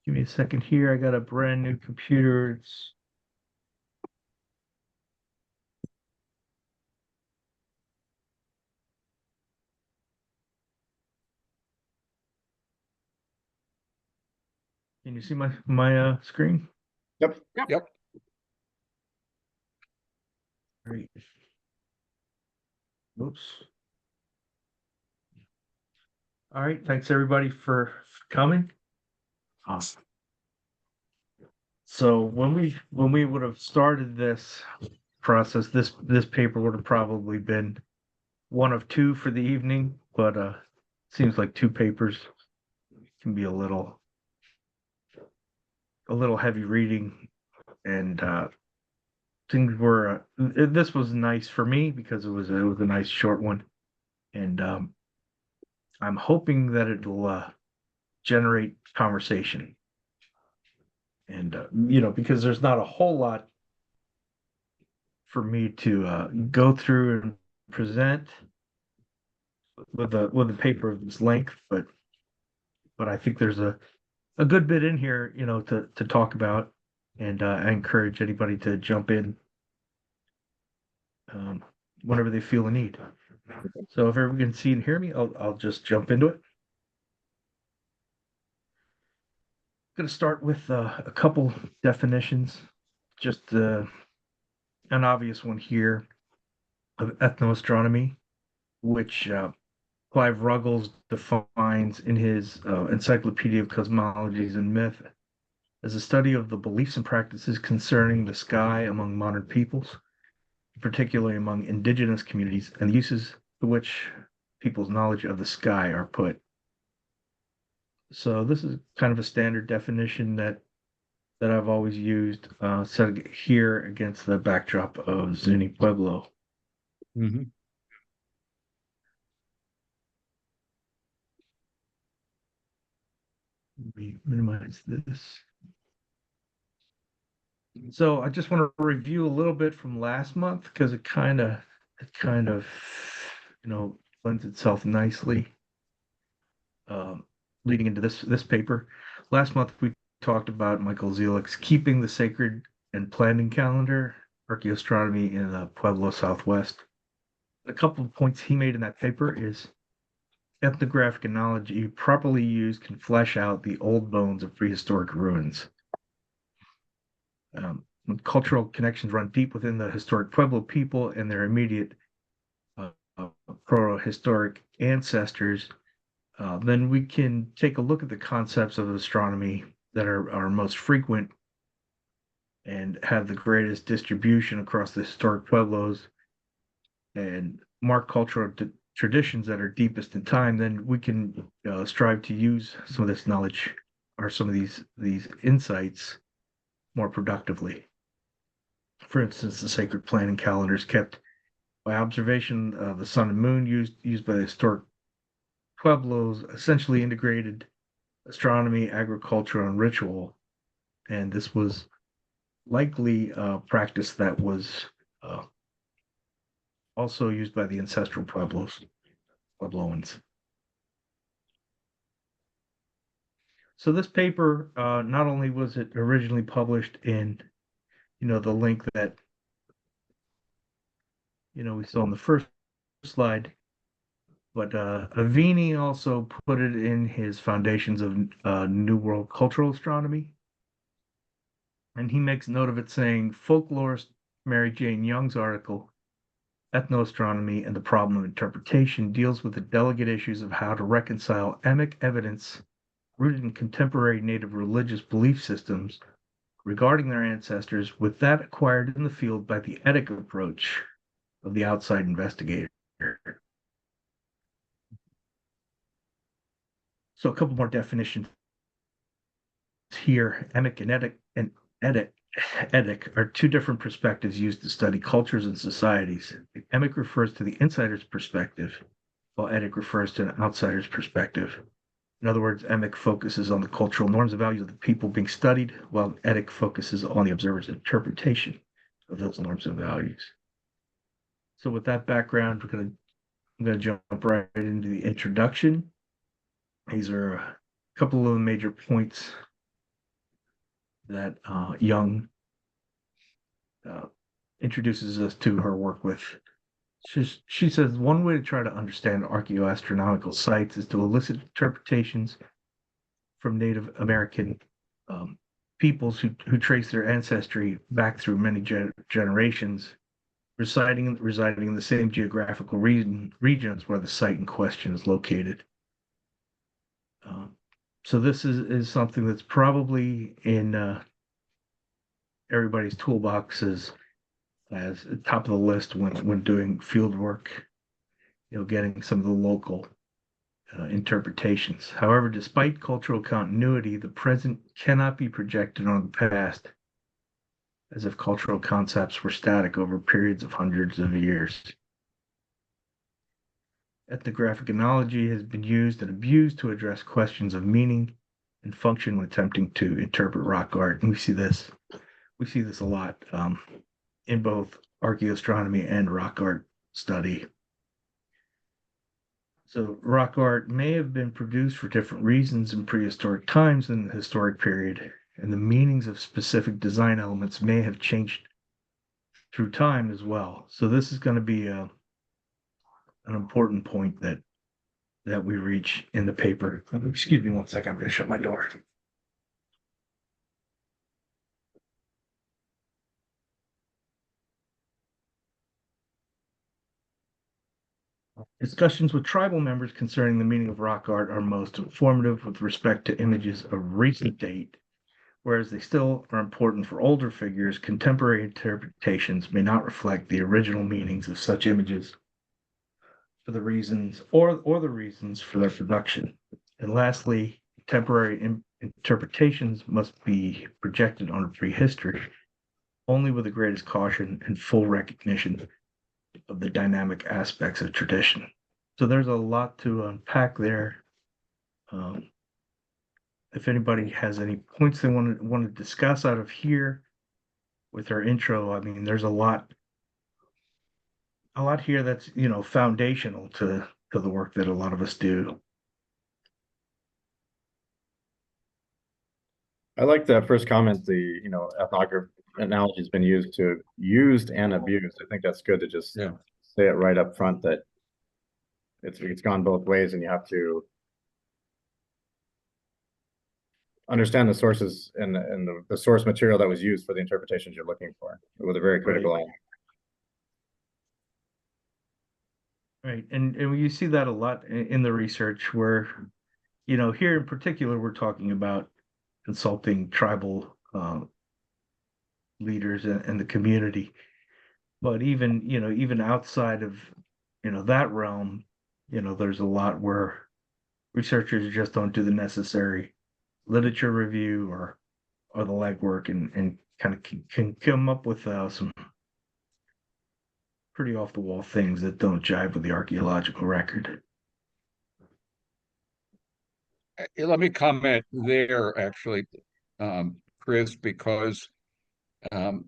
Give me a second here. I got a brand new computer. Can you see my screen? Yep. Great. Oops. All right. Thanks everybody for coming. Awesome. So when we would have started this process, this paper would have probably been one of two for the evening, but seems like two papers can be a little heavy reading, and things were this was nice for me because it was a nice short one, and I'm hoping that it'll generate conversation, and because there's not a whole lot for me to go through and present with a paper of this length, but I think there's a good bit in here, to talk about, and I encourage anybody to jump in whenever they feel a need. So if everyone can see and hear me, I'll just jump into it. I'm going to start with a couple definitions, just an obvious one here of ethnoastronomy, which Clive Ruggles defines in his Encyclopedia of Cosmologies and Myth as a study of the beliefs and practices concerning the sky among modern peoples, particularly among indigenous communities, and the uses to which people's knowledge of the sky are put. So this is kind of a standard definition that I've always used, set here against the backdrop of Zuni Pueblo. Mm-hmm. Let me minimize this. So I just want to review a little bit from last month because it kind of lends itself nicely, leading into this paper. Last month we talked about Michael Zielik's Keeping the Sacred and Planting Calendar, Archaeoastronomy in the Pueblo Southwest. A couple of points he made in that paper is ethnographic analogy properly used can flesh out the old bones of prehistoric ruins. Cultural connections run deep within the historic Pueblo people and their immediate proto-historic ancestors. Then we can take a look at the concepts of astronomy that are most frequent and have the greatest distribution across the historic Pueblos and mark cultural traditions that are deepest in time. Then we can strive to use some of this knowledge or some of these insights more productively. For instance, the sacred planning calendars kept by observation of the sun and moon used by the historic Pueblos essentially integrated astronomy, agriculture, and ritual. And this was likely a practice that was also used by the ancestral Puebloans. So this paper, not only was it originally published in, the link that, we saw on the first slide, but Avini also put it in his Foundations of New World Cultural Astronomy. And he makes note of it saying, folklorist Mary Jane Young's article, Ethnoastronomy and the Problem of Interpretation, deals with the delicate issues of how to reconcile emic evidence rooted in contemporary native religious belief systems regarding their ancestors with that acquired in the field by the etic approach of the outside investigator. So a couple more definitions here. Emic and etic are two different perspectives used to study cultures and societies. Emic refers to the insider's perspective, while etic refers to an outsider's perspective. In other words, emic focuses on the cultural norms and values of the people being studied, while etic focuses on the observer's interpretation of those norms and values. So with that background, I'm going to jump right into the introduction. These are couple of the major points that Young uh, introduces us to her work with. She says one way to try to understand archaeoastronomical sites is to elicit interpretations from Native American um, peoples who trace their ancestry back through many generations, residing in the same geographical regions where the site in question is located. Um, so this is something that's probably in everybody's toolbox as top of the list when doing field work. Getting some of the local interpretations. However, despite cultural continuity, the present cannot be projected on the past as if cultural concepts were static over periods of hundreds of years. Ethnographic analogy has been used and abused to address questions of meaning and function when attempting to interpret rock art. And we see this a lot in both archaeoastronomy and rock art study. So rock art may have been produced for different reasons in prehistoric times than the historic period, and the meanings of specific design elements may have changed through time as well. So this is going to be an important point that we reach in the paper. Excuse me one second, I'm going to shut my door. Discussions with tribal members concerning the meaning of rock art are most informative with respect to images of recent date, whereas they still are important for older figures. Contemporary interpretations may not reflect the original meanings of such images for the reasons or the reasons for their production. And lastly, contemporary interpretations must be projected on prehistory only with the greatest caution and full recognition of the dynamic aspects of tradition. So there's a lot to unpack there. Um, if anybody has any points they want to discuss out of here with our intro, I mean, there's a lot here that's foundational to the work that a lot of us do. I like that first comment. The ethnography analogy has been used and abused. I think that's good to just say it right up front that it's gone both ways, and you have to understand the sources and the source material that was used for the interpretations you're looking for with a very critical eye. Right, and you see that a lot in the research where, here in particular, we're talking about consulting tribal leaders and the community. But even outside of, that realm, there's a lot where researchers just don't do the necessary literature review or the legwork and kind of can come up with some pretty off the wall things that don't jive with the archaeological record. Let me comment there, actually, Chris, because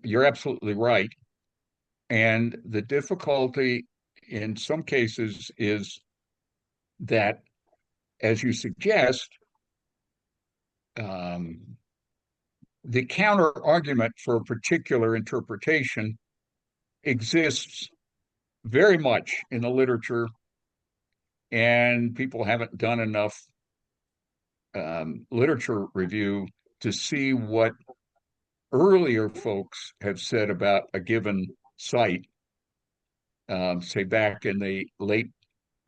you're absolutely right. And the difficulty in some cases is that, as you suggest, the counter argument for a particular interpretation exists very much in the literature, and people haven't done enough literature review to see what earlier folks have said about a given site, say back in the late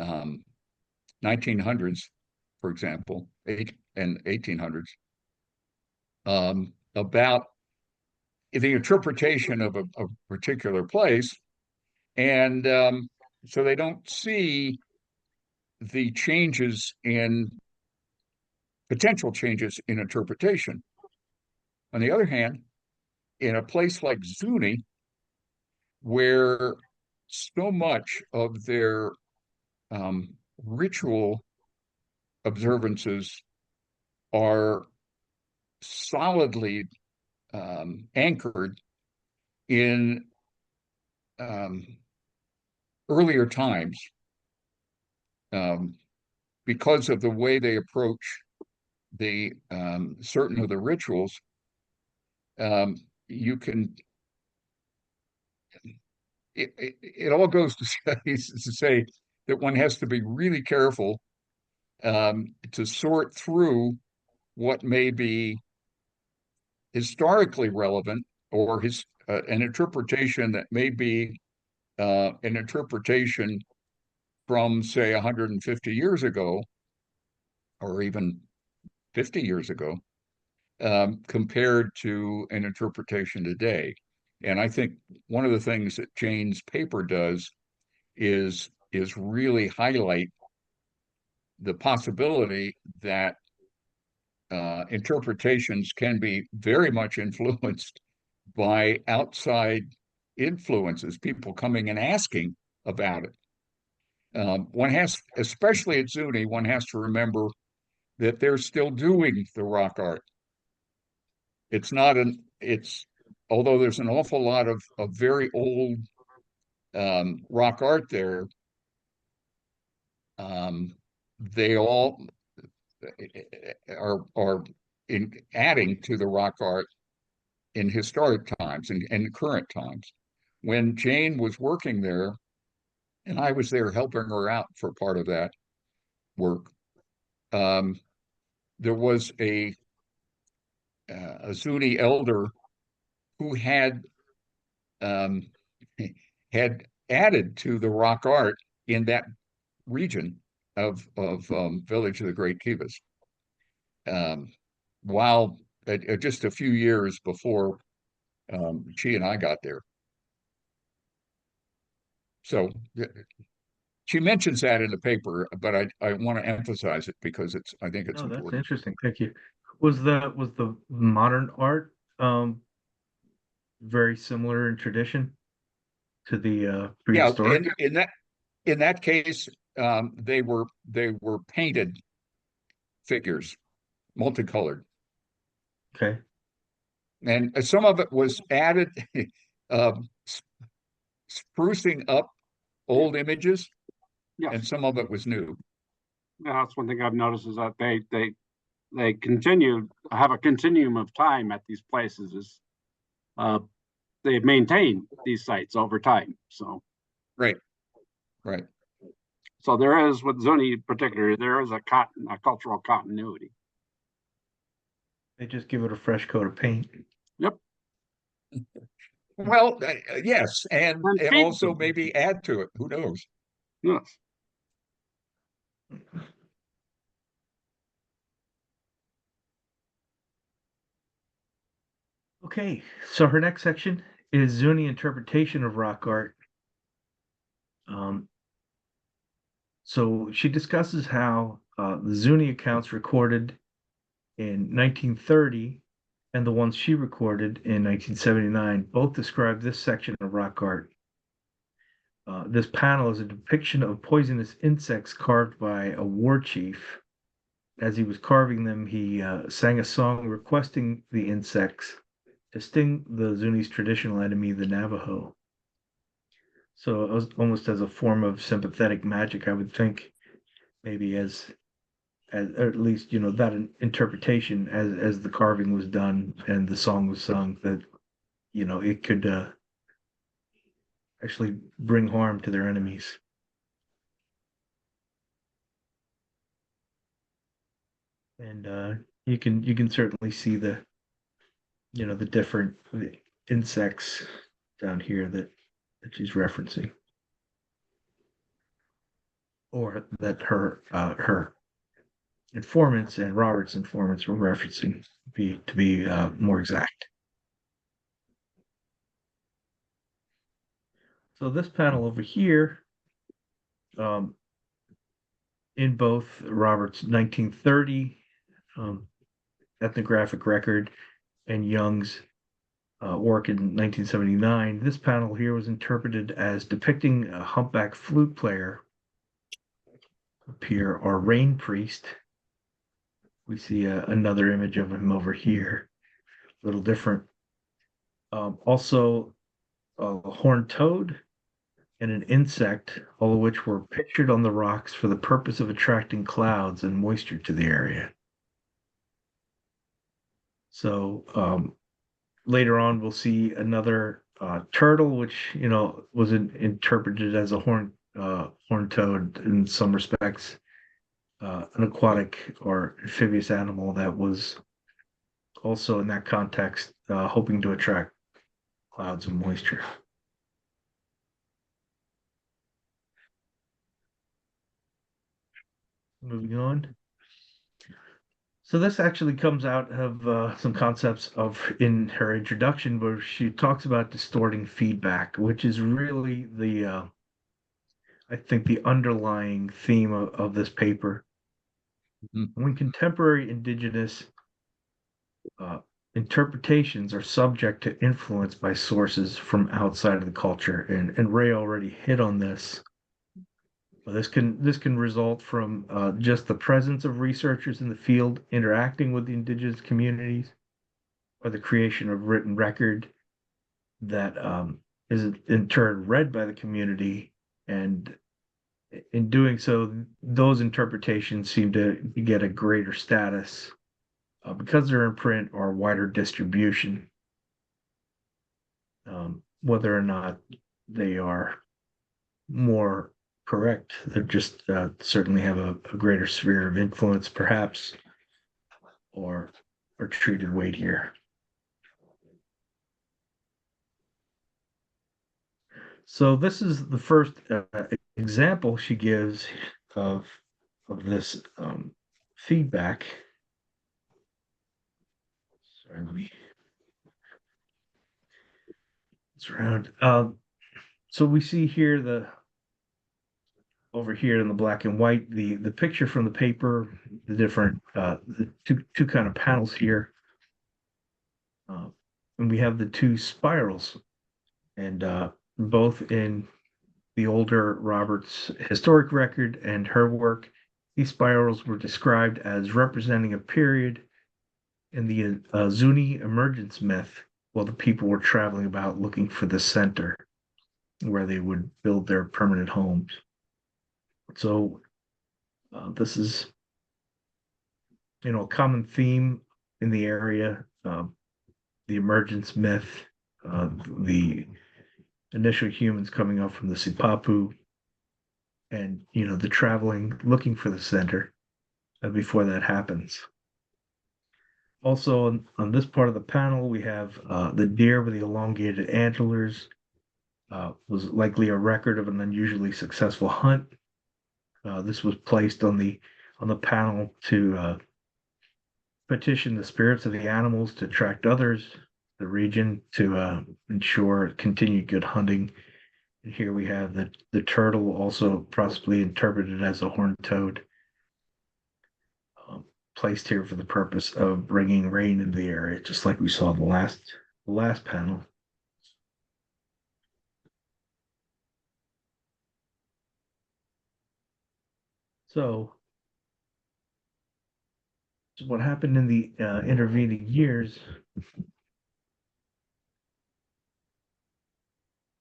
1900s, for example, and 1800s, about the interpretation of a particular place. And so they don't see the potential changes in interpretation. On the other hand, in a place like Zuni, where so much of their ritual observances are solidly anchored in earlier times, because of the way they approach the certain of the rituals, you can. It all goes to say that one has to be really careful to sort through what may be historically relevant or an interpretation that may be an interpretation from, say, 150 years ago, or even 50 years ago, compared to an interpretation today. And I think one of the things that Jane's paper does is really highlight the possibility that interpretations can be very much influenced by outside influences, people coming and asking about it. One has, especially at Zuni, one has to remember that they're still doing the rock art. It's not although there's an awful lot of very old rock art there, they all are adding to the rock art in historic times and current times. When Jane was working there, and I was there helping her out for part of that work, there was a Zuni elder who um, had added to the rock art in that region of Village of the Great Kivas, while just a few years before she and I got there. So she mentions that in the paper, but I want to emphasize it because I think it's That's important. interesting. Thank you. Was the modern art very similar in tradition to the prehistoric? Yeah, in that case, they were painted figures, multicolored, Okay. and some of it was added, uh, sprucing up old images, Yes. and some of it was new. Yeah, that's one thing I've noticed is that they continue have a continuum of time at these places. Is they've maintained these sites over time. So Right. so there is, with Zuni in particular, there is a cultural continuity. They just give it a fresh coat of paint. Yep. Well, yes, and also them. maybe add to it. Who knows? Yes. Okay, so her next section is Zuni interpretation of rock art. So she discusses how the Zuni accounts recorded in 1930 and the ones she recorded in 1979 both describe this section of rock art. This panel is a depiction of poisonous insects carved by a war chief. As he was carving them, he sang a song requesting the insects to sting the Zuni's traditional enemy, the Navajo. So it was almost as a form of sympathetic magic, I would think, maybe as or at least that interpretation as the carving was done and the song was sung, that it could actually bring harm to their enemies. And you can certainly see the different insects down here that she's referencing, or that her informants and Robert's informants were referencing, to be more exact. So this panel over here, in both Robert's 1930 ethnographic record and Young's work in 1979, this panel here was interpreted as depicting a humpback flute player appear, or rain priest. We see another image of him over here, a little different. Also, a horned toad and an insect, all of which were pictured on the rocks for the purpose of attracting clouds and moisture to the area. So later on, we'll see another turtle, which was interpreted as a horned toad in some respects, an aquatic or amphibious animal that was also in that context hoping to attract clouds of moisture. Moving on. So this actually comes out of some concepts in her introduction, where she talks about distorting feedback, which is really I think the underlying theme of this paper. Mhm. When contemporary indigenous uh, interpretations are subject to influence by sources from outside of the culture, and Ray already hit on this. This can result from just the presence of researchers in the field interacting with the indigenous communities, or the creation of written record that is in turn read by the community, and in doing so, those interpretations seem to get a greater status because they're in print or wider distribution, whether or not they are more correct. They just certainly have a greater sphere of influence, perhaps, or treated weight here. So this is the first example she gives of this feedback. Sorry, let me. It's around. So we see here over here in the black and white the picture from the paper, the different the two kind of panels here, and we have the two spirals, and both in the older Roberts historic record and her work, these spirals were described as representing a period in the Zuni emergence myth, while the people were traveling about looking for the center where they would build their permanent homes. So this is, a common theme in the area: the emergence myth, the initial humans coming up from the Sipapu, and the traveling looking for the center before that happens. Also, on this part of the panel, we have the deer with the elongated antlers. Was likely a record of an unusually successful hunt. This was placed on the panel to petition the spirits of the animals to attract others to the region to ensure continued good hunting. And here we have the turtle, also possibly interpreted as a horned toad, placed here for the purpose of bringing rain into the area, just like we saw in the last panel. So what happened in the intervening years?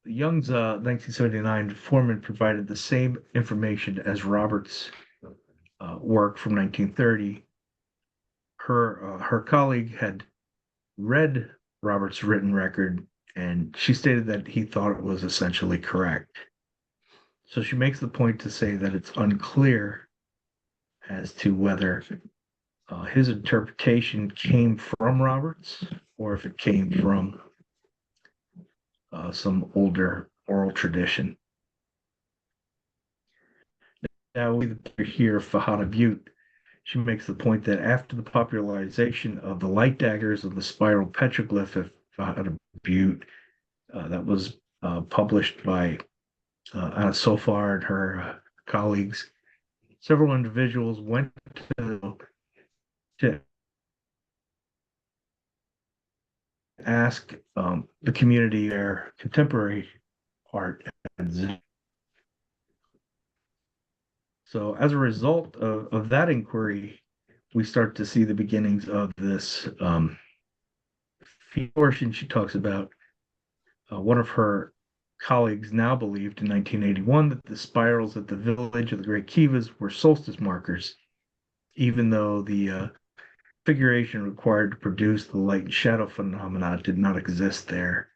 Young's 1979 Foreman provided the same information as Roberts' work from 1930. Her colleague had read Roberts' written record, and she stated that he thought it was essentially correct. So she makes the point to say that it's unclear as to whether his interpretation came from Roberts or if it came from some older oral tradition. Now we hear Fahada Butte. She makes the point that after the popularization of the light daggers of the spiral petroglyph of Fahada Butte, that was published by Anna Sofar and her colleagues, several individuals went to ask the community their contemporary art. So as a result of that inquiry, we start to see the beginnings of this portion. She talks about one of her colleagues now believed in 1981 that the spirals at the village of the Great Kivas were solstice markers, even though the configuration required to produce the light and shadow phenomena did not exist there.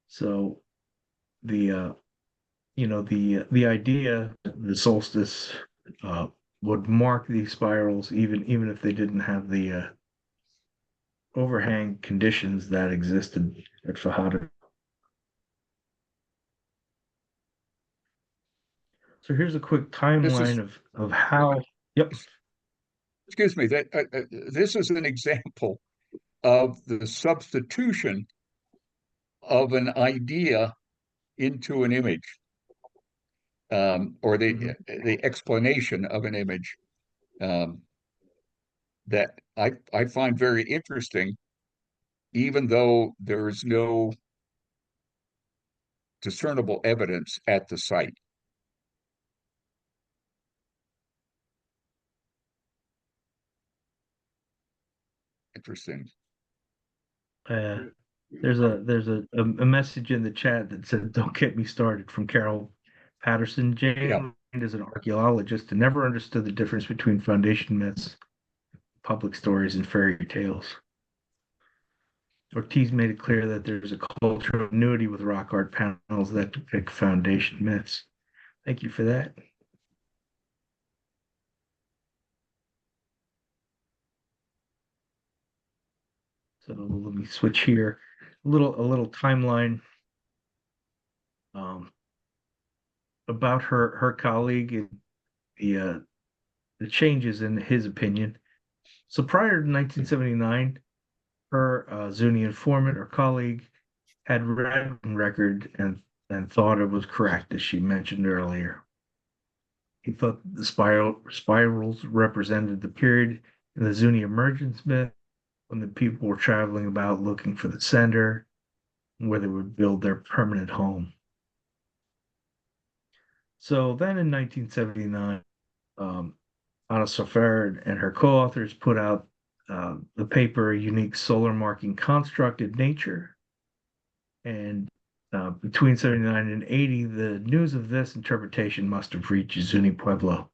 So the the idea the solstice would mark these spirals even if they didn't have the overhang conditions that existed at Fajada. So here's a quick timeline of how. Yep. Excuse me. This is an example of the substitution of an idea into an image, or the explanation of an image, that I find very interesting, even though there is no discernible evidence at the site. Interesting. There's a message in the chat that said, "Don't get me started," from Carol Patterson. Jane is an archaeologist and never understood the difference between foundation myths, public stories, and fairy tales. Ortiz made it clear that there's a cultural annuity with rock art panels that depict foundation myths. Thank you for that. So let me switch here. A little timeline about her colleague and the changes in his opinion. So prior to 1979, her Zuni informant or colleague had read the record and thought it was correct, as she mentioned earlier. He thought the spirals represented the period in the Zuni emergence myth when the people were traveling about looking for the sender, where they would build their permanent home. So then in 1979, Anna Sofer and her co-authors put out the paper, A Unique Solar Marking Construct in Nature. And between 79 and 80, the news of this interpretation must have reached Zuni Pueblo.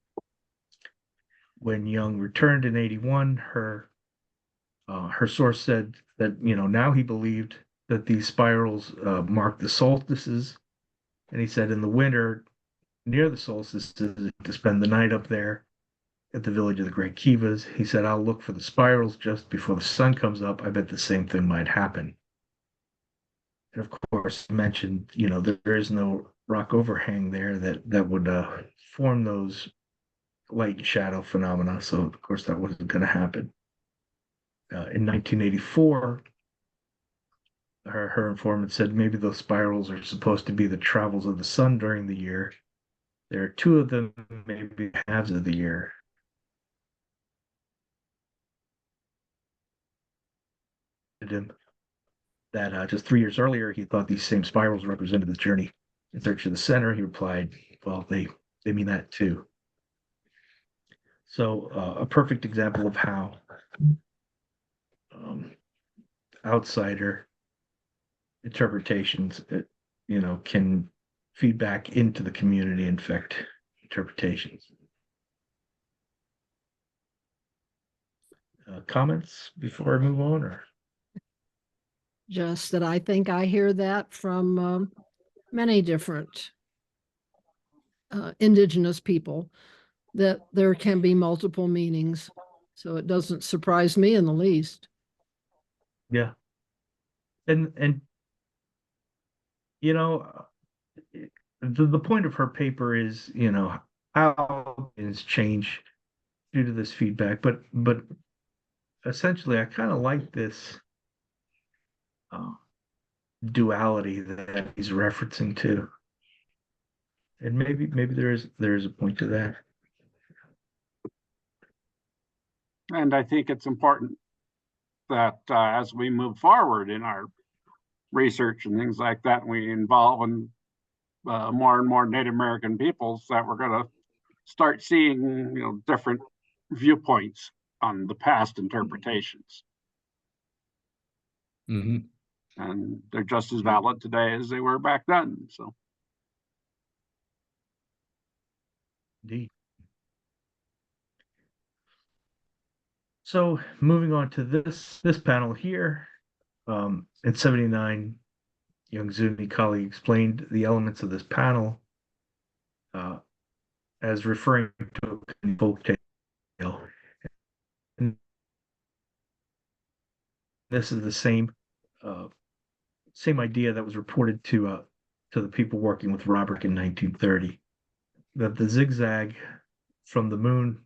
When Young returned in 81, her source said that, now he believed that these spirals marked the solstices. And he said in the winter, near the solstices, to spend the night up there at the village of the Great Kivas. He said, I'll look for the spirals just before the sun comes up. I bet the same thing might happen. And of course, mentioned, there is no rock overhang there that would form those light and shadow phenomena. So, of course, that wasn't going to happen. In 1984, her informant said maybe those spirals are supposed to be the travels of the sun during the year. There are two of them, maybe halves of the year. Him that just 3 years earlier, he thought these same spirals represented the journey in search of the center. He replied, well, they mean that too. So a perfect example of how outsider interpretations, can feed back into the community and affect interpretations. Comments before I move on, or? Just that I think I hear that from many different indigenous people, that there can be multiple meanings. So it doesn't surprise me in the least. Yeah. And the point of her paper is, how things change due to this feedback. But essentially, I kind of like this duality that he's referencing to, and maybe there is a point to that. And I think it's important that as we move forward in our research and things like that, we involve in more and more Native American peoples, that we're going to start seeing, different viewpoints on the past interpretations. Mm-hmm. And they're just as valid today as they were back then. So, Indeed. So moving on to this panel here, in 79, young Zuni colleague explained the elements of this panel as referring to a folk tale. And this is the same idea that was reported to the people working with Robert in 1930, that the zigzag from the moon,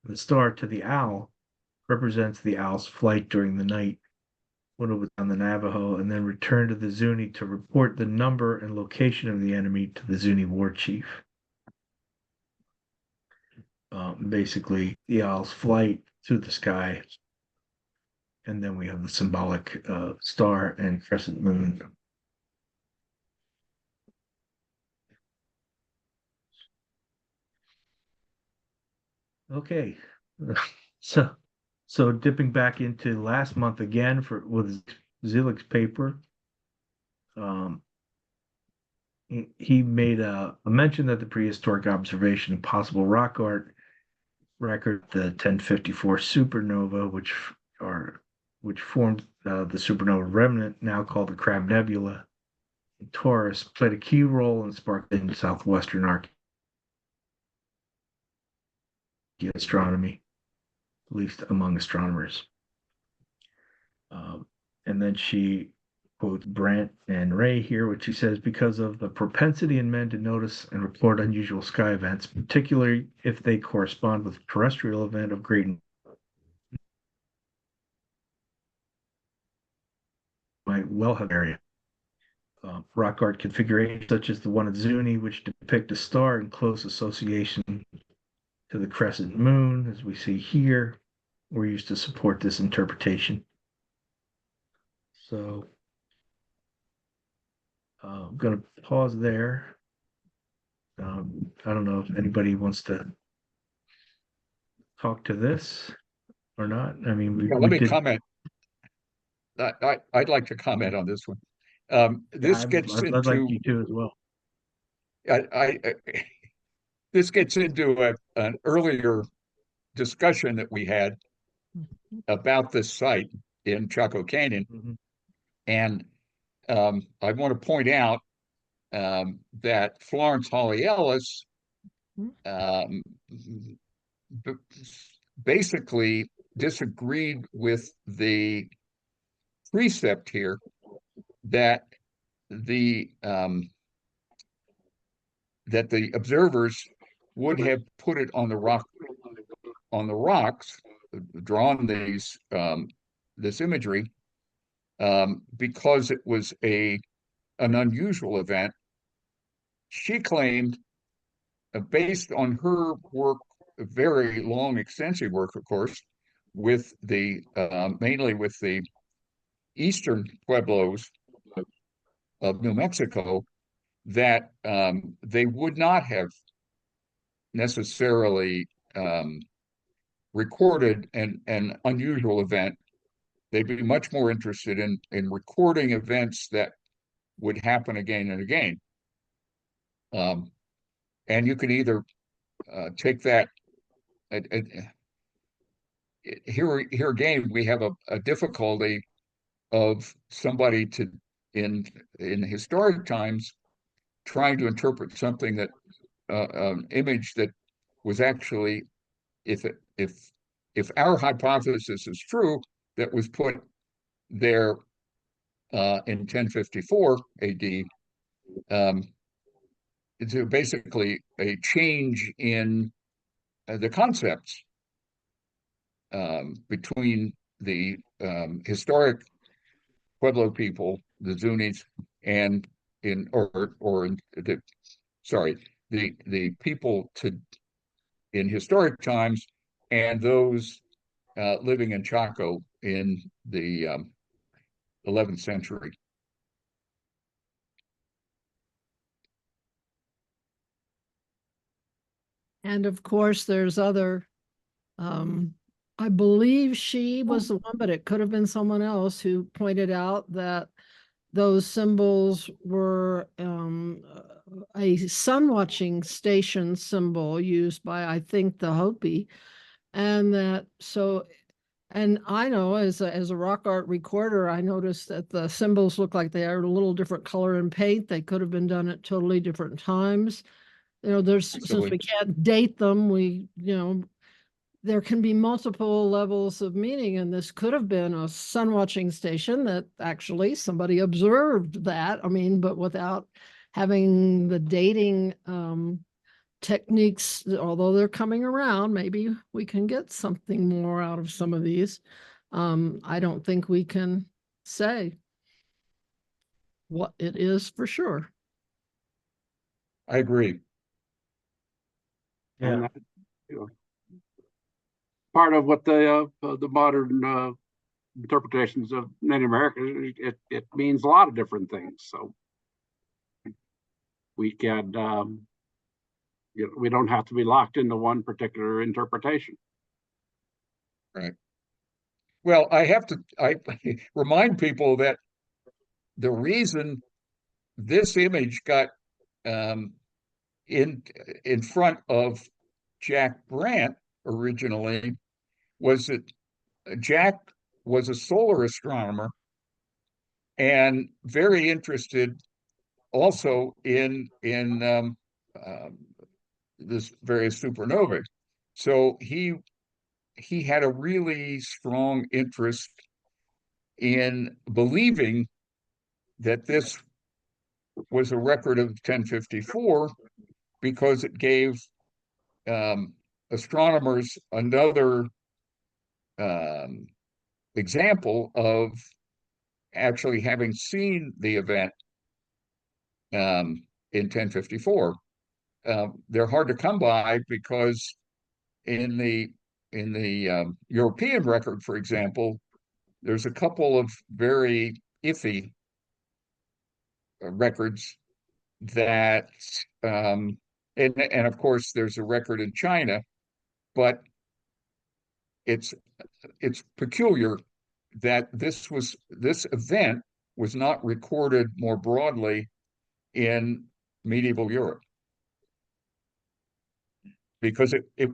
the star, to the owl represents the owl's flight during the night when it was on the Navajo, and then returned to the Zuni to report the number and location of the enemy to the Zuni war chief. Basically, the owl's flight through the sky, and then we have the symbolic star and crescent moon. Okay, so dipping back into last month again with Zielig's paper, he made a mention that the prehistoric observation of possible rock art record the 1054 supernova, which formed the supernova remnant, now called the Crab Nebula in Taurus, played a key role in sparking southwestern astronomy, at least among astronomers. And then she quotes Brandt and Ray here, which she says, because of the propensity in men to notice and report unusual sky events, particularly if they correspond with a terrestrial event of great might well have area. Rock art configurations such as the one at Zuni, which depict a star in close association to the crescent moon, as we see here, were used to support this interpretation. So I'm going to pause there. I don't know if anybody wants to talk to this or not. I mean, let me comment. I'd like to comment on this one. This gets into. I'd like you to as well. This gets into an earlier discussion that we had about this site in Chaco Canyon. Mm-hmm. And I want to point out that Florence Holly Ellis basically disagreed with the precept here that the observers would have put it on the rocks, drawn this imagery because it was an unusual event. She claimed, based on her work, very long, extensive work, of course, with mainly with the eastern pueblos of New Mexico, that they would not have necessarily recorded an unusual event. They'd be much more interested in recording events that would happen again and again. And you could either take that. Here again, we have a difficulty of somebody in historic times trying to interpret something that an image that was actually, if our hypothesis is true, that was put there in 1054 AD, it's basically a change in the concepts between the historic Pueblo people, the Zunis, and the people in historic times, and those living in Chaco in the 11th century. And of course, there's other, I believe she was the one, but it could have been someone else who pointed out that those symbols were a sun watching station symbol used by, I think, the Hopi. And that, so And I know as a rock art recorder, I noticed that the symbols look like they are a little different color and paint. They could have been done at totally different times. Since we can't date them, there can be multiple levels of meaning, and this could have been a sun watching station that actually somebody observed that. I mean, but without having the dating techniques, although they're coming around, maybe we can get something more out of some of these. I don't think we can say what it is for sure. I agree. And that, part of what the modern interpretations of Native American, it means a lot of different things. So we can we don't have to be locked into one particular interpretation. Right. Well, I remind people that the reason this image got in front of Jack Brandt originally was that Jack was a solar astronomer and very interested also in this various supernovae. So he had a really strong interest in believing that this was a record of 1054 because it gave astronomers another example of actually having seen the event in 1054. They're hard to come by because in the European record, for example, there's a couple of very iffy records that, and of course there's a record in China, but it's peculiar that this event was not recorded more broadly in medieval Europe, because it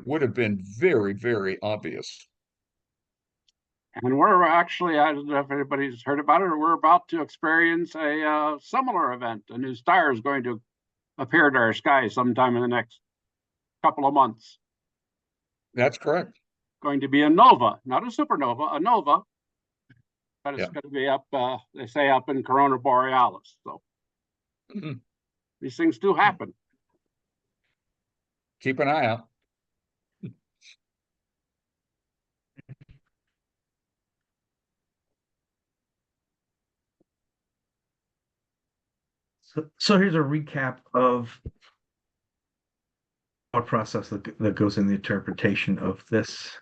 would have been very, very obvious. And we're actually, I don't know if anybody's heard about it, or we're about to experience a similar event. A new star is going to appear in our sky sometime in the next couple of months. That's correct. Going to be a nova, not a supernova, a nova. But it's going to be up, they say, up in Corona Borealis. So these things do happen. Keep an eye out. So here's a recap of our process that goes in the interpretation of this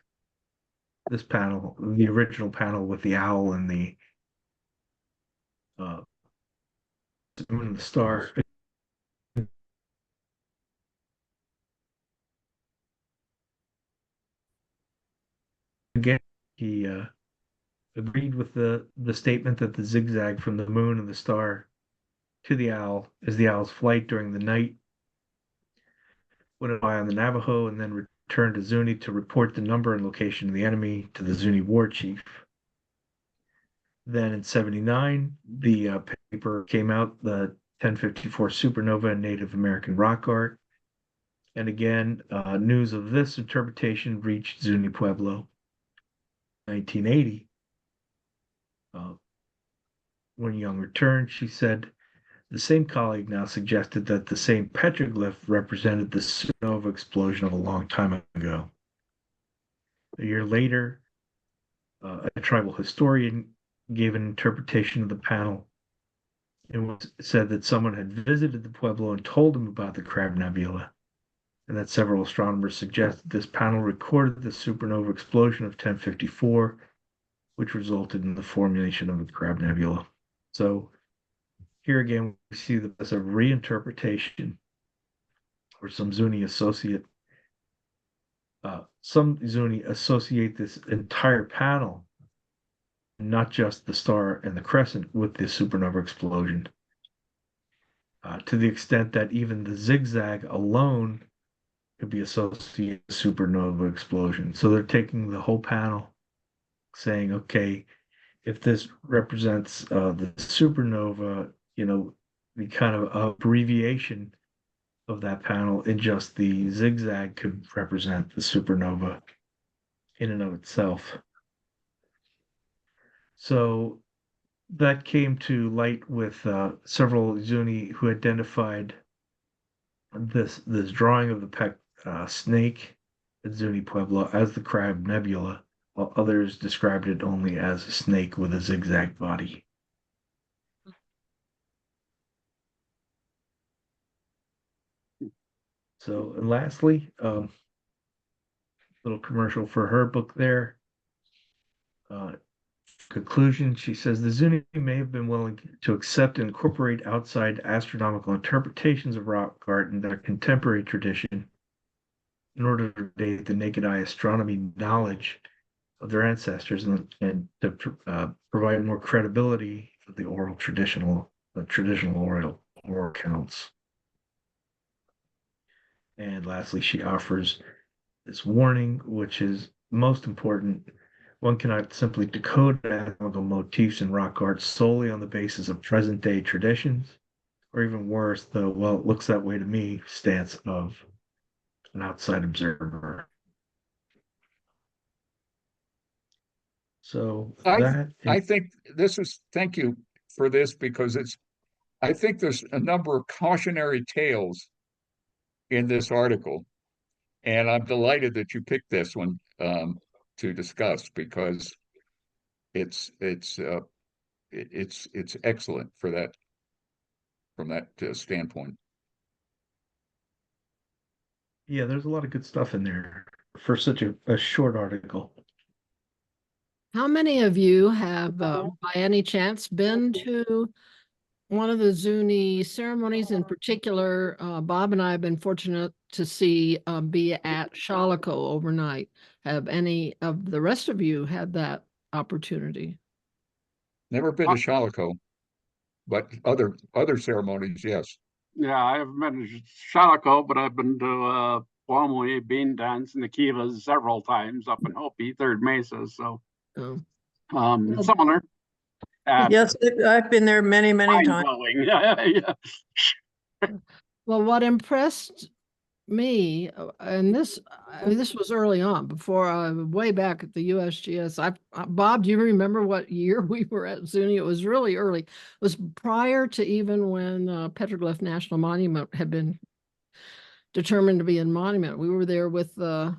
panel, the original panel with the owl and the moon and the star. Again, he agreed with the statement that the zigzag from the moon and the star to the owl is the owl's flight during the night, would apply on the Navajo, and then return to Zuni to report the number and location of the enemy to the Zuni war chief. Then in 79, the paper came out, the 1054 Supernova in Native American Rock Art. And again, news of this interpretation reached Zuni Pueblo. 1980. When Young returned, she said, the same colleague now suggested that the same petroglyph represented the supernova explosion of a long time ago. A year later, a tribal historian gave an interpretation of the panel. It was said that someone had visited the Pueblo and told him about the Crab Nebula, and that several astronomers suggested this panel recorded the supernova explosion of 1054, which resulted in the formation of the Crab Nebula. So here again, we see that as a reinterpretation, or some Zuni associate this entire panel, not just the star and the crescent, with the supernova explosion, to the extent that even the zigzag alone could be associated with supernova explosion. So they're taking the whole panel saying, okay, if this represents the supernova, the kind of abbreviation of that panel in just the zigzag could represent the supernova in and of itself. So that came to light with several Zuni who identified this drawing of the snake at Zuni Pueblo as the Crab Nebula, while others described it only as a snake with a zigzag body. So, and lastly, little commercial for her book there. Conclusion, she says the Zuni may have been willing to accept and incorporate outside astronomical interpretations of rock art in their contemporary tradition in order to date the naked eye astronomy knowledge of their ancestors and to provide more credibility of the traditional oral accounts. And lastly, she offers this warning, which is most important. One cannot simply decode astronomical motifs in rock art solely on the basis of present day traditions, or even worse, the well, it looks that way to me stance of an outside observer. So I think thank you for this, because I think there's a number of cautionary tales in this article, and I'm delighted that you picked this one to discuss, because it's excellent for that, from that standpoint. Yeah, there's a lot of good stuff in there for such a short article. How many of you have, by any chance, been to one of the Zuni ceremonies? In particular, Bob and I have been fortunate to be at Shalako overnight. Have any of the rest of you had that opportunity? Never been to Shalako, but other ceremonies, yes. Yeah, I haven't been to Shalako, but I've been to Wamwe Bean Dance in the Kivas several times up in Hopi, Third Mesa. So Oh. Similar. Yes, I've been there many times. Yeah. Well, what impressed me, and this was early on, before way back at the USGS. Bob, do you remember what year we were at Zuni? It was really early. It was prior to even when Petroglyph National Monument had been determined to be a monument. We were there with the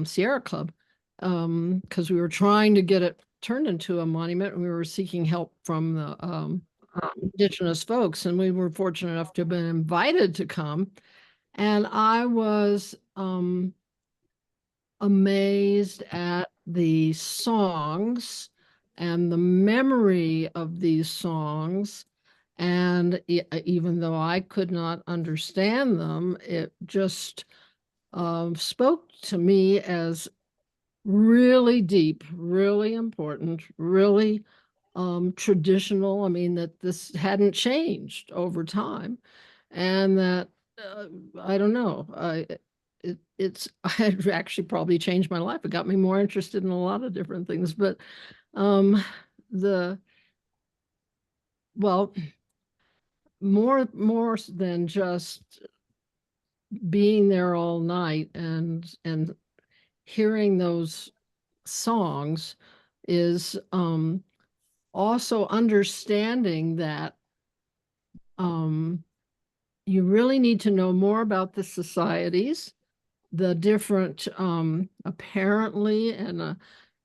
Sierra Club because we were trying to get it turned into a monument. We were seeking help from the indigenous folks, and we were fortunate enough to have been invited to come. And I was amazed at the songs and the memory of these songs. And even though I could not understand them, it just spoke to me as really deep, really important, really traditional. I mean, that this hadn't changed over time, and that I don't know. It's had actually probably changed my life. It got me more interested in a lot of different things. But more than just being there all night and hearing those songs is also understanding that you really need to know more about the societies, the different, apparently, and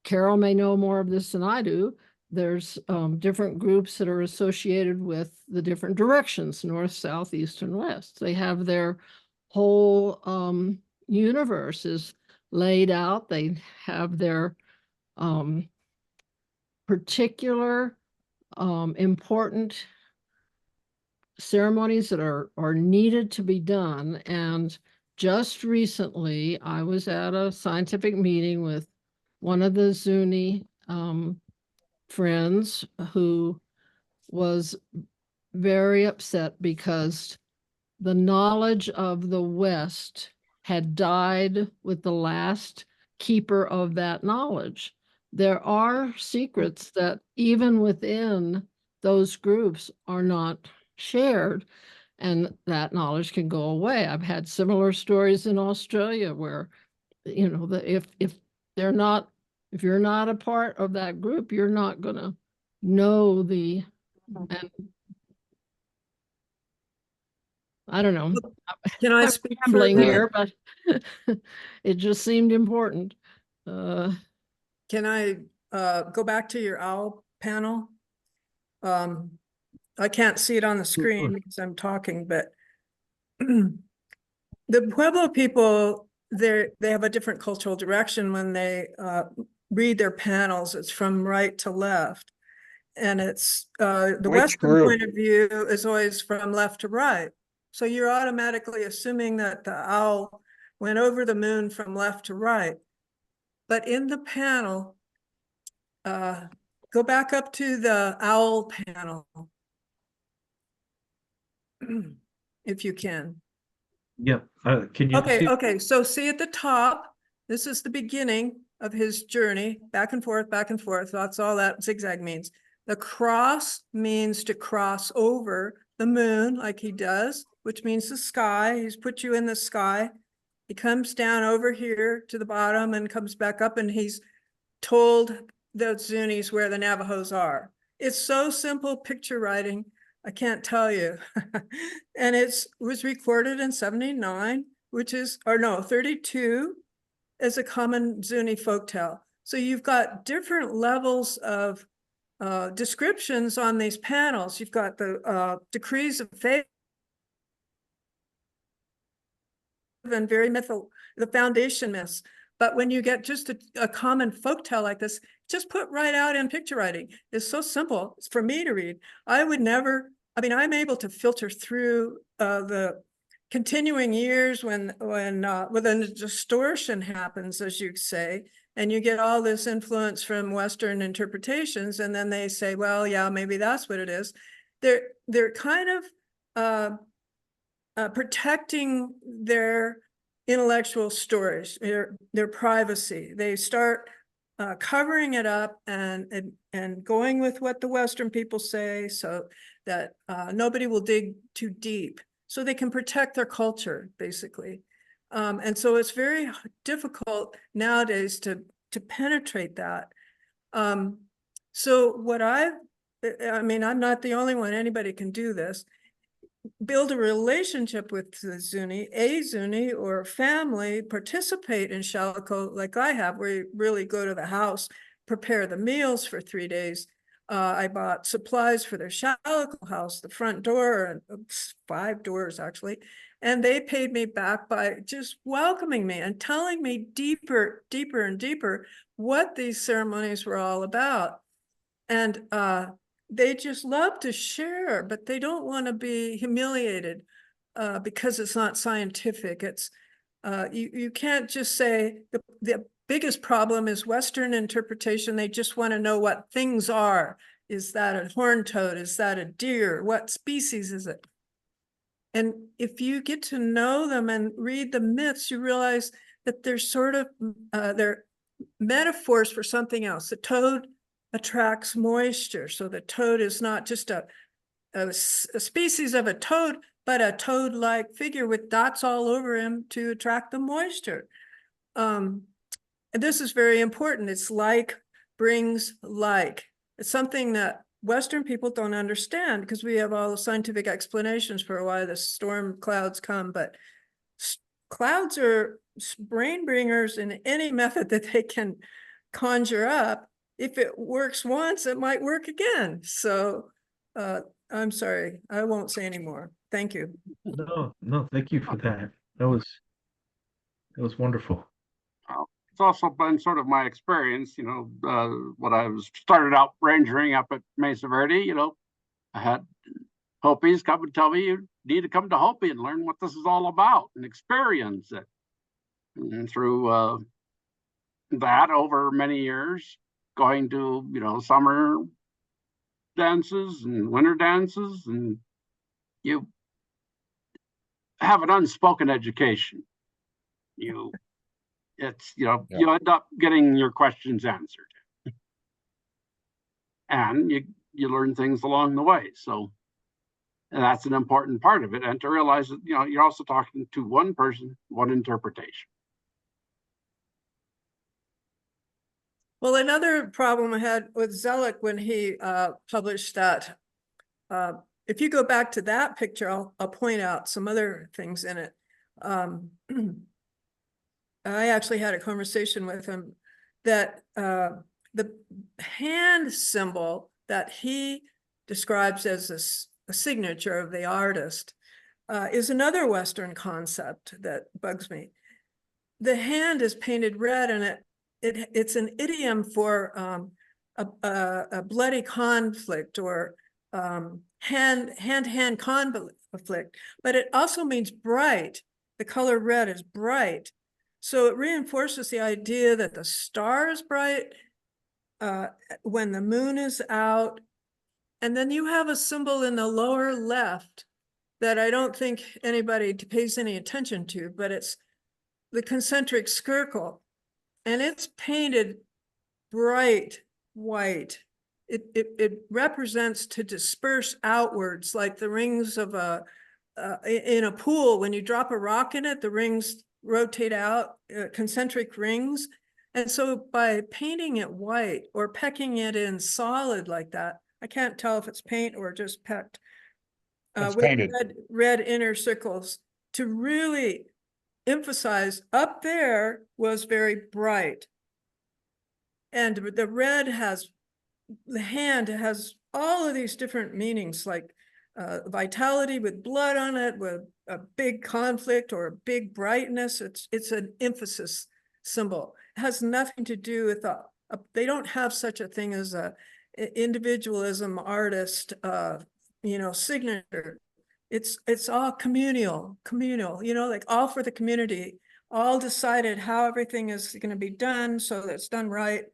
Carol may know more of this than I do, there's different groups that are associated with the different directions, north, south, east, and west. They have their whole universe is laid out. They have their particular important ceremonies that are needed to be done. And just recently, I was at a scientific meeting with one of the Zuni friends who was very upset because the knowledge of the West had died with the last keeper of that knowledge. there are secrets that even within those groups are not shared, and that knowledge can go away. I've had similar stories in Australia where, you know, if they're not, if you're not a part of that group, you're not gonna know the, and I don't know. Can I I'm speak rambling for, here, but it just seemed important. can I go back to your owl panel? I can't see it on the screen because I'm talking, but the Pueblo people, they have a different cultural direction when they read their panels. It's from right to left. And it's the Which Western group? point of view is always from left to right. So you're automatically assuming that the owl went over the moon from left to right. But in the panel, go back up to the owl panel, if you can. Yep. Can you Okay, see? okay. So see at the top, this is the beginning of his journey, back and forth, back and forth. That's all that zigzag means. The cross means to cross over the moon like he does, which means the sky. He's put you in the sky. He comes down over here to the bottom and comes back up, and he's told the Zunis where the Navajos are. It's so simple picture writing. I can't tell you. And it was recorded in 79, which is, or no, 32 as a common Zuni folktale. So you've got different levels of descriptions on these panels. You've got the decrees of faith and very mythical, the foundation myths. But when you get just a common folktale like this, just put right out in picture writing. It's so simple. It's for me to read. I would never, I mean, I'm able to filter through the continuing years when a distortion happens, as you say, and you get all this influence from Western interpretations, and then they say, well, yeah, maybe that's what it is. They're kind of protecting their intellectual storage, their privacy. They start covering it up and going with what the Western people say, so that nobody will dig too deep, so they can protect their culture, basically. And so it's very difficult nowadays to penetrate that. So what I mean, I'm not the only one, anybody can do this. Build a relationship with the Zuni, a Zuni or family, participate in Shalako like I have, where you really go to the house, prepare the meals for 3 days. I bought supplies for their Shalako house, the front door, and 5 doors actually. And they paid me back by just welcoming me and telling me deeper, deeper and deeper what these ceremonies were all about. And they just love to share, but they don't want to be humiliated because it's not scientific. It's you can't just say the biggest problem is Western interpretation. They just want to know what things are. Is that a horned toad? Is that a deer? What species is it? And if you get to know them and read the myths, you realize that they're sort of they're metaphors for something else. The toad attracts moisture. So the toad is not just a species of a toad, but a toad-like figure with dots all over him to attract the moisture. And this is very important. It's like brings like. It's something that Western people don't understand because we have all the scientific explanations for why the storm clouds come, but clouds are brain bringers in any method that they can conjure up. If it works once, it might work again. So I'm sorry, I won't say anymore. Thank you. No, thank you for that. That was wonderful. It's also been sort of my experience, you know, when I was started out rangering up at Mesa Verde, you know, I had Hopis come and tell me you need to come to Hopi and learn what this is all about and experience it. And through that over many years, going to, you know, summer dances and winter dances, and you have an unspoken education. It's, you know, you end up getting your questions answered. and you learn things along the way. So, and that's an important part of it. And to realize that, you're also talking to one person, one interpretation. Well, another problem I had with Zellick when he published that, if you go back to that picture, I'll point out some other things in it. I actually had a conversation with him that the hand symbol that he describes as a signature of the artist is another Western concept that bugs me. The hand is painted red, and it's an idiom for a bloody conflict or hand-to-hand conflict, but it also means bright. The color red is bright. So it reinforces the idea that the star is bright when the moon is out. And then you have a symbol in the lower left that I don't think anybody pays any attention to, but it's the concentric circle. And it's painted bright white. It represents to disperse outwards, like the rings of in a pool. When you drop a rock in it, the rings rotate out, concentric rings. And so by painting it white or pecking it in solid like that, I can't tell if it's paint or just pecked, with red inner circles, to really emphasize up there was very bright. And the red the hand has all of these different meanings, like vitality with blood on it, with a big conflict or a big brightness. It's an emphasis symbol. It has nothing to do with they don't have such a thing as a individualism artist, signature. It's all communal, like all for the community, all decided how everything is going to be done so that it's done right.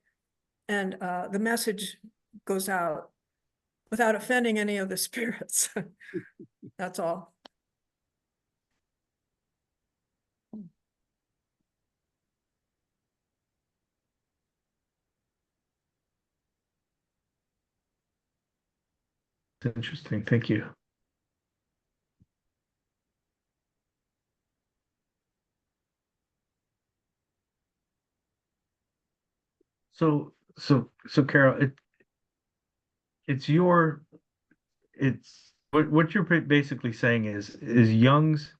And the message goes out without offending any of the spirits. That's all. It's interesting. Thank you. So Carol, it's what you're basically saying is Jung's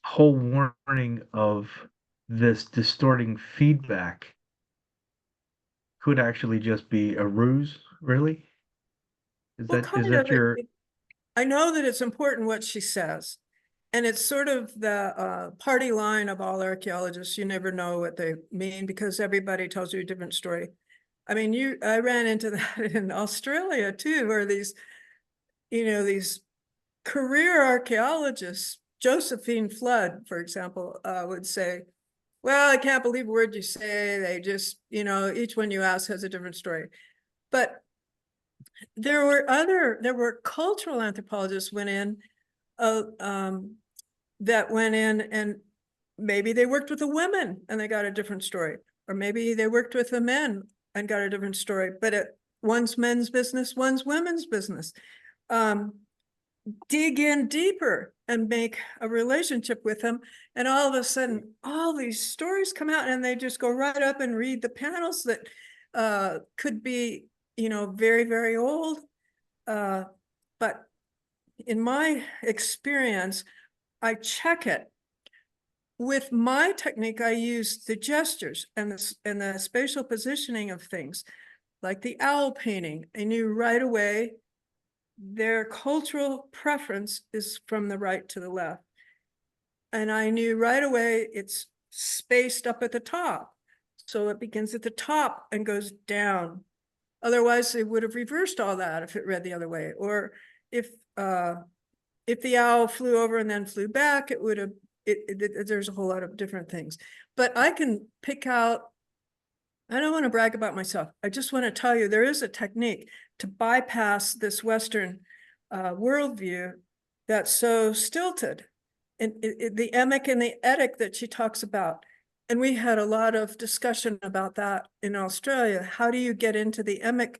whole warning of this distorting feedback could actually just be a ruse, really? Is that your? I know that it's important what she says. And it's sort of the party line of all archaeologists. You never know what they mean because everybody tells you a different story. I mean, I ran into that in Australia too, where these career archaeologists, Josephine Flood, for example, would say, well, I can't believe a word you say. They just, each one you ask has a different story. But there were cultural anthropologists went in, that went in, and maybe they worked with the women and they got a different story, or maybe they worked with the men and got a different story. But one's men's business, one's women's business. Dig in deeper and make a relationship with them, and all of a sudden all these stories come out, and they just go right up and read the panels that could be very, very old, but in my experience, I check it with my technique. I use the gestures and the spatial positioning of things, like the owl painting. I knew right away their cultural preference is from the right to the left. And I knew right away it's spaced up at the top. So it begins at the top and goes down. Otherwise, they would have reversed all that if it read the other way. Or if the owl flew over and then flew back, it would have, there's a whole lot of different things. But I can pick out, I don't want to brag about myself. I just want to tell you, there is a technique to bypass this Western worldview that's so stilted. And the Emic and the etic that she talks about, and we had a lot of discussion about that in Australia. How do you get into the Emic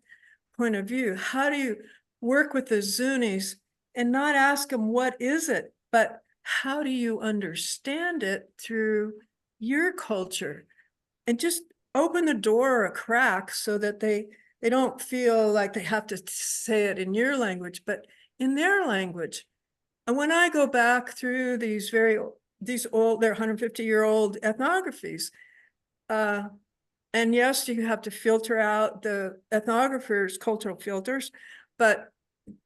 point of view? How do you work with the Zunis and not ask them, what is it? But how do you understand it through your culture? And just open the door a crack so that they don't feel like they have to say it in your language, but in their language. And when I go back through these old, they're 150-year-old ethnographies, and yes, you have to filter out the ethnographers' cultural filters, but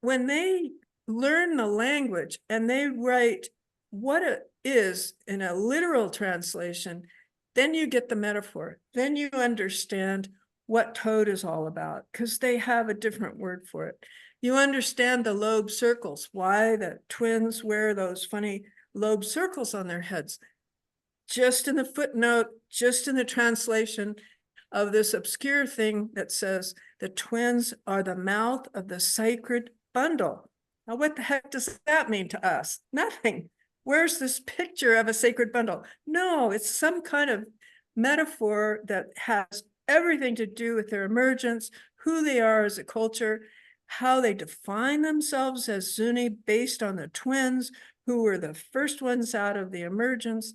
when they learn the language and they write what it is in a literal translation, then you get the metaphor. Then you understand what toad is all about, because they have a different word for it. You understand the lobe circles, why the twins wear those funny lobe circles on their heads. Just in the footnote, just in the translation of this obscure thing that says the twins are the mouth of the sacred bundle. Now, what the heck does that mean to us? Nothing. Where's this picture of a sacred bundle? No, it's some kind of metaphor that has everything to do with their emergence, who they are as a culture, how they define themselves as Zuni based on the twins, who were the first ones out of the emergence,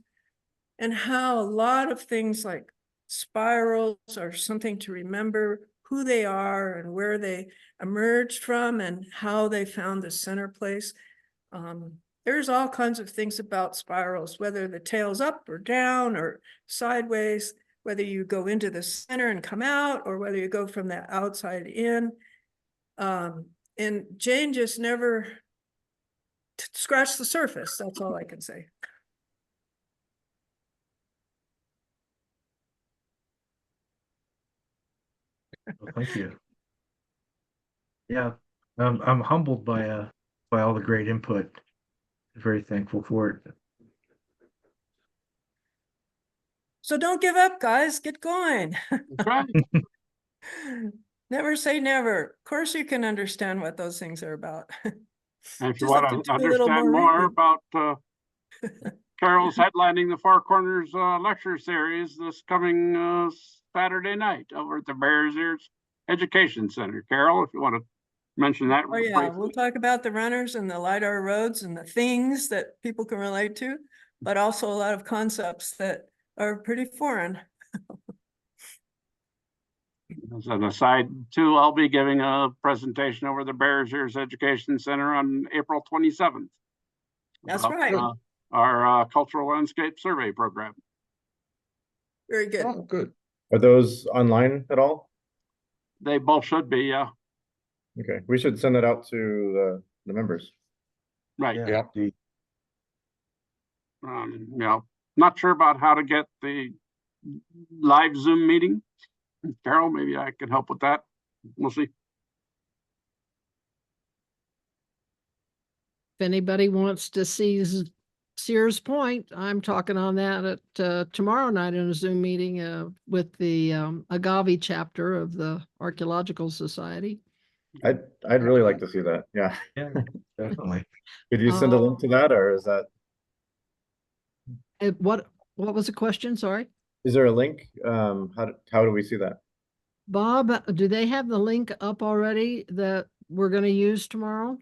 and how a lot of things like spirals are something to remember who they are and where they emerged from and how they found the center place. There's all kinds of things about spirals, whether the tail's up or down or sideways, whether you go into the center and come out, or whether you go from the outside in. And Jane just never scratched the surface. That's all I can say. Well, thank you. Yeah, I'm humbled by all the great input. Very thankful for it. So don't give up, guys. Get going. That's right. Never say never. Of course, you can understand what those things are about. And if you Just have want to to do a little understand more more reading. about Carol's headlining the Four Corners lecture series this coming Saturday night over at the Bears Ears Education Center. Carol, if you want to mention that. Oh yeah, we'll talk about the runners and the LiDAR roads and the things that people can relate to, but also a lot of concepts that are pretty foreign. As an aside too, I'll be giving a presentation over the Bears Ears Education Center on April 27th. That's about, right. Our cultural landscape survey program. Very good. Oh, good. Are those online at all? They both should be, yeah. Okay, we should send it out to the members. Right. Yeah. indeed. You know, not sure about how to get the live Zoom meeting. Carol, maybe I can help with that. We'll see. If anybody wants to see Sears Point, I'm talking on that at tomorrow night in a Zoom meeting with the Agave chapter of the Archaeological Society. I'd really like to see that. Yeah. Yeah, definitely. Could you send a link to that, or is that? What was the question? Sorry. Is there a link? How do we see that? Bob, do they have the link up already that we're going to use tomorrow?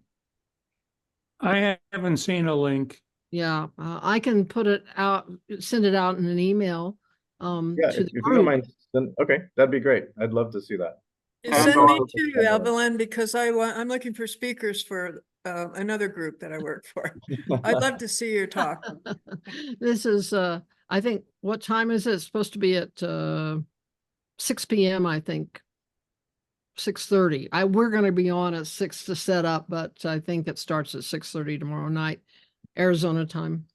I haven't seen a link. Yeah, I can put it out, send it out in an email. Yeah, to if the you group. don't mind, then okay, that'd be great. I'd love to see that. Send me too, Evelyn, because I'm looking for speakers for another group that I work for. I'd love to see your talk. This is, I think, what time is it? It's supposed to be at 6 p.m., I think. 6:30. We're going to be on at 6 to set up, but I think it starts at 6:30 tomorrow night, Arizona time.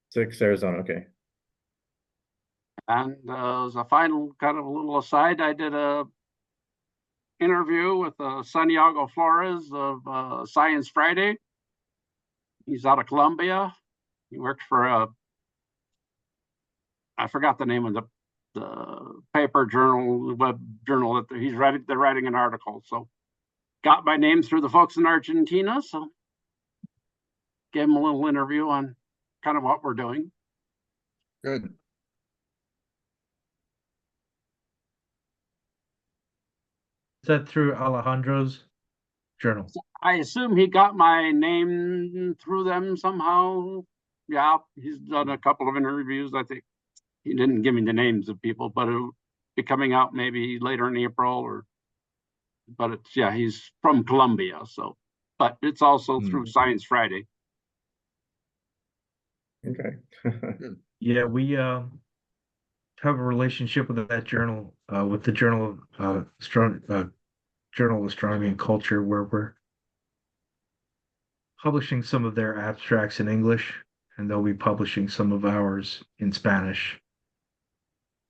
6 Arizona, okay. And as a final kind of a little aside, I did a interview with Santiago Flores of Science Friday. He's out of Colombia. He works for I forgot the name of the paper journal, web journal that he's writing. They're writing an article. So got my name through the folks in Argentina. So gave him a little interview on kind of what we're doing. Good. that through Alejandro's journal? I assume he got my name through them somehow. Yeah, he's done a couple of interviews. I think he didn't give me the names of people, but it'll be coming out maybe later in April or. But it's yeah, he's from Colombia, so. But it's also through Science Friday. Okay. Yeah, we have a relationship with that journal, with the Journal of Journal of Astronomy and Culture, where we're publishing some of their abstracts in English, and they'll be publishing some of ours in Spanish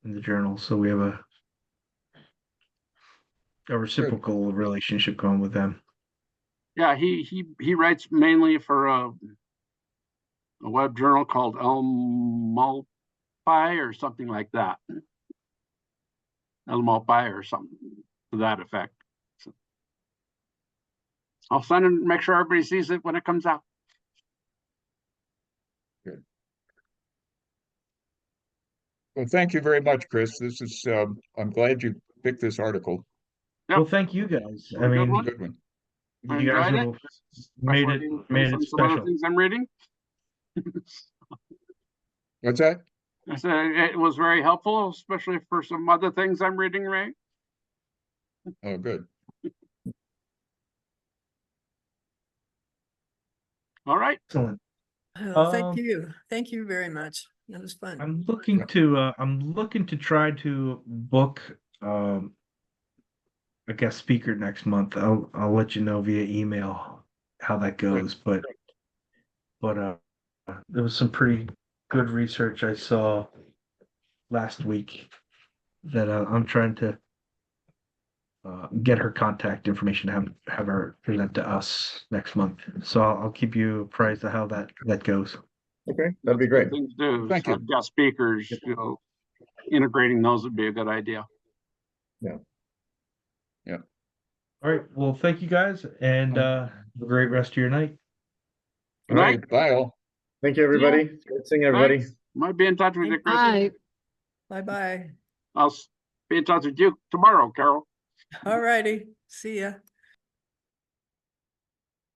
in the journal. So we have a reciprocal relationship going with them. Yeah, he writes mainly for a web journal called El Malpai or something like that. El Malpai or something to that effect. So I'll send it and make sure everybody sees it when it comes out. Good. Well, thank you very much, Chris. This is, I'm glad you picked this article. Yep. Well, thank you guys. I Good mean, one. Good one. I you guys enjoyed it, have made especially it based on some other special. things I'm reading. What's that? I said it was very helpful, especially for some other things I'm reading, Ray. Oh, good. All right. Excellent. Thank you. Thank you very much. That was fun. I'm looking to try to book a guest speaker next month. I'll let you know via email how that goes. But there was some pretty good research I saw last week that I'm trying to get her contact information, have her present to us next month. So I'll keep you apprised of how that goes. Okay, that'd be great. Things to do. Thank you. Have guest speakers, integrating those would be a good idea. All right. Well, thank you guys, and have a great rest of your night. Good All night. right, bye all. Thank you, everybody. It's Good seeing everybody. Thanks. Might be in touch with you, Chris. Bye. Bye-bye. I'll be in touch with you tomorrow, Carol. All righty. See ya.